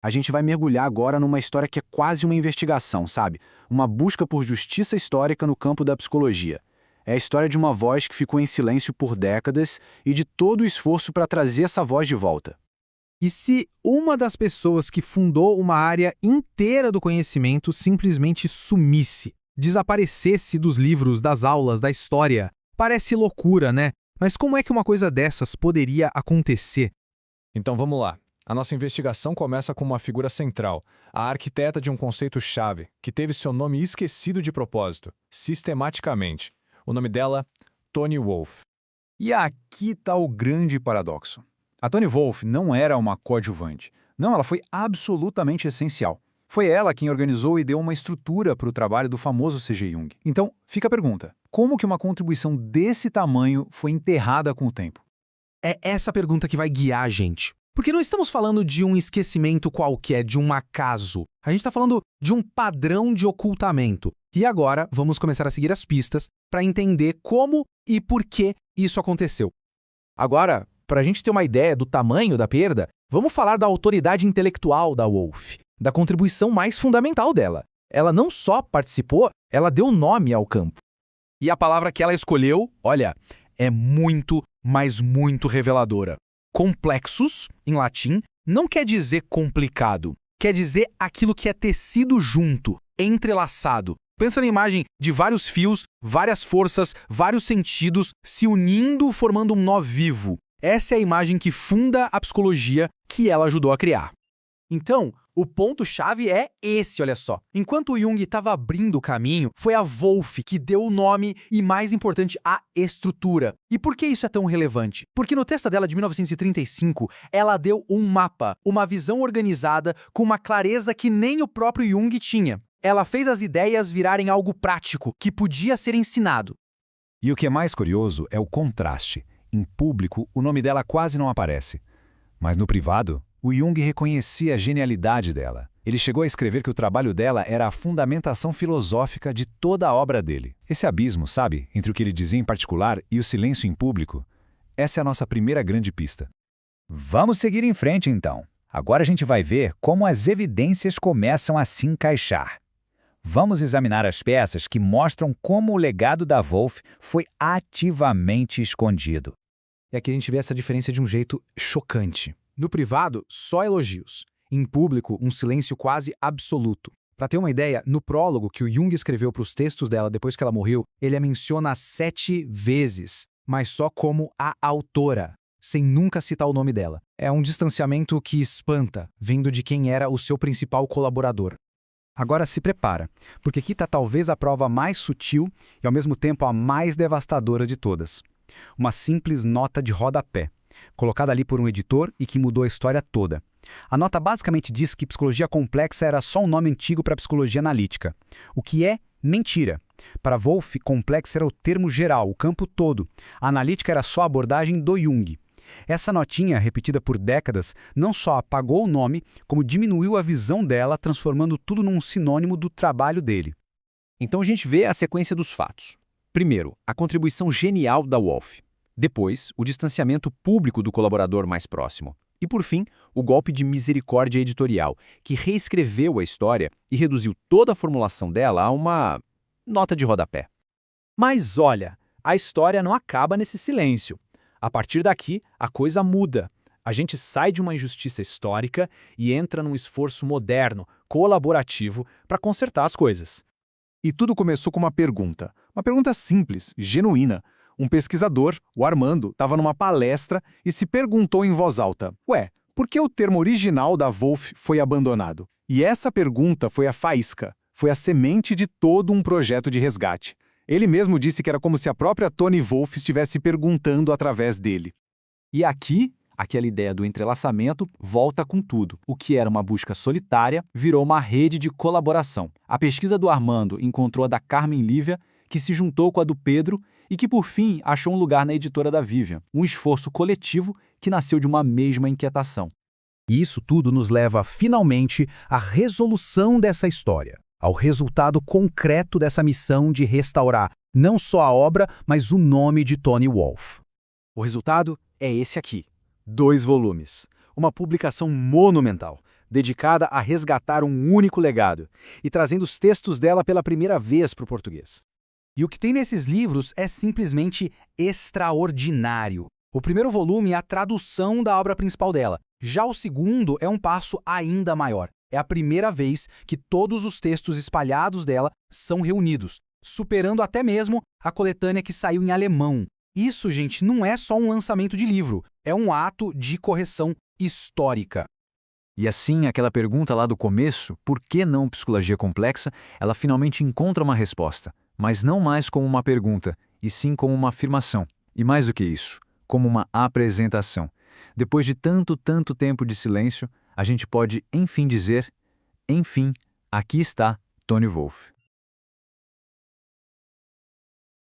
A gente vai mergulhar agora numa história que é quase uma investigação, sabe? Uma busca por justiça histórica no campo da psicologia. É a história de uma voz que ficou em silêncio por décadas e de todo o esforço para trazer essa voz de volta. E se uma das pessoas que fundou uma área inteira do conhecimento simplesmente sumisse, desaparecesse dos livros, das aulas, da história? Parece loucura, né? Mas como é que uma coisa dessas poderia acontecer? Então vamos lá. A nossa investigação começa com uma figura central, a arquiteta de um conceito-chave, que teve seu nome esquecido de propósito, sistematicamente. O nome dela, Toni Wolff. E aqui está o grande paradoxo. A Toni Wolff não era uma coadjuvante. Não, ela foi absolutamente essencial. Foi ela quem organizou e deu uma estrutura para o trabalho do famoso C.G. Jung. Então, fica a pergunta: como que uma contribuição desse tamanho foi enterrada com o tempo? É essa pergunta que vai guiar a gente. Porque não estamos falando de um esquecimento qualquer, de um acaso. A gente está falando de um padrão de ocultamento. E agora vamos começar a seguir as pistas para entender como e por que isso aconteceu. Agora, para a gente ter uma ideia do tamanho da perda, vamos falar da autoridade intelectual da Wolff, da contribuição mais fundamental dela. Ela não só participou, ela deu nome ao campo. E a palavra que ela escolheu, olha, é muito, mas muito reveladora. Complexus, em latim, não quer dizer complicado. Quer dizer aquilo que é tecido junto, entrelaçado. Pensa na imagem de vários fios, várias forças, vários sentidos se unindo, formando um nó vivo. Essa é a imagem que funda a psicologia que ela ajudou a criar. Então, o ponto-chave é esse, olha só. Enquanto o Jung estava abrindo o caminho, foi a Wolff que deu o nome e, mais importante, a estrutura. E por que isso é tão relevante? Porque no texto dela de 1935, ela deu um mapa, uma visão organizada com uma clareza que nem o próprio Jung tinha. Ela fez as ideias virarem algo prático, que podia ser ensinado. E o que é mais curioso é o contraste. Em público, o nome dela quase não aparece. Mas no privado, o Jung reconhecia a genialidade dela. Ele chegou a escrever que o trabalho dela era a fundamentação filosófica de toda a obra dele. Esse abismo, sabe, entre o que ele dizia em particular e o silêncio em público, essa é a nossa primeira grande pista. Vamos seguir em frente, então. Agora a gente vai ver como as evidências começam a se encaixar. Vamos examinar as peças que mostram como o legado da Wolff foi ativamente escondido. E aqui a gente vê essa diferença de um jeito chocante. No privado, só elogios. Em público, um silêncio quase absoluto. Para ter uma ideia, no prólogo que o Jung escreveu para os textos dela depois que ela morreu, ele a menciona 7 vezes, mas só como a autora, sem nunca citar o nome dela. É um distanciamento que espanta, vindo de quem era o seu principal colaborador. Agora se prepara, porque aqui está talvez a prova mais sutil e ao mesmo tempo a mais devastadora de todas. Uma simples nota de rodapé, colocada ali por um editor e que mudou a história toda. A nota basicamente diz que psicologia complexa era só um nome antigo para psicologia analítica, o que é mentira. Para Wolff, complexa era o termo geral, o campo todo. A analítica era só a abordagem do Jung. Essa notinha, repetida por décadas, não só apagou o nome, como diminuiu a visão dela, transformando tudo num sinônimo do trabalho dele. Então a gente vê a sequência dos fatos. Primeiro, a contribuição genial da Wolff. Depois, o distanciamento público do colaborador mais próximo. E por fim, o golpe de misericórdia editorial, que reescreveu a história e reduziu toda a formulação dela a uma nota de rodapé. Mas olha, a história não acaba nesse silêncio. A partir daqui, a coisa muda. A gente sai de uma injustiça histórica e entra num esforço moderno, colaborativo, para consertar as coisas. E tudo começou com uma pergunta simples, genuína. Um pesquisador, o Armando, estava numa palestra e se perguntou em voz alta: ué, por que o termo original da Wolff foi abandonado? E essa pergunta foi a faísca, foi a semente de todo um projeto de resgate. Ele mesmo disse que era como se a própria Toni Wolff estivesse perguntando através dele. E aqui, aquela ideia do entrelaçamento volta com tudo. O que era uma busca solitária virou uma rede de colaboração. A pesquisa do Armando encontrou a da Carmen Lívia, que se juntou com a do Pedro e que, por fim, achou um lugar na editora da Vivian. Um esforço coletivo que nasceu de uma mesma inquietação. E isso tudo nos leva, finalmente, à resolução dessa história, ao resultado concreto dessa missão de restaurar não só a obra, mas o nome de Toni Wolff. O resultado é esse aqui. 2 volumes. Uma publicação monumental. dedicada a resgatar um único legado e trazendo os textos dela pela primeira vez para o português. E o que tem nesses livros é simplesmente extraordinário. O primeiro volume é a tradução da obra principal dela. Já o segundo é um passo ainda maior. É a primeira vez que todos os textos espalhados dela são reunidos, superando até mesmo a coletânea que saiu em alemão. Isso, gente, não é só um lançamento de livro, é um ato de correção histórica. E assim, aquela pergunta lá do começo, por que não psicologia complexa, ela finalmente encontra uma resposta, mas não mais como uma pergunta, e sim como uma afirmação. E mais do que isso, como uma apresentação. Depois de tanto tempo de silêncio, a gente pode, enfim, dizer, enfim, aqui está Tony Wolff.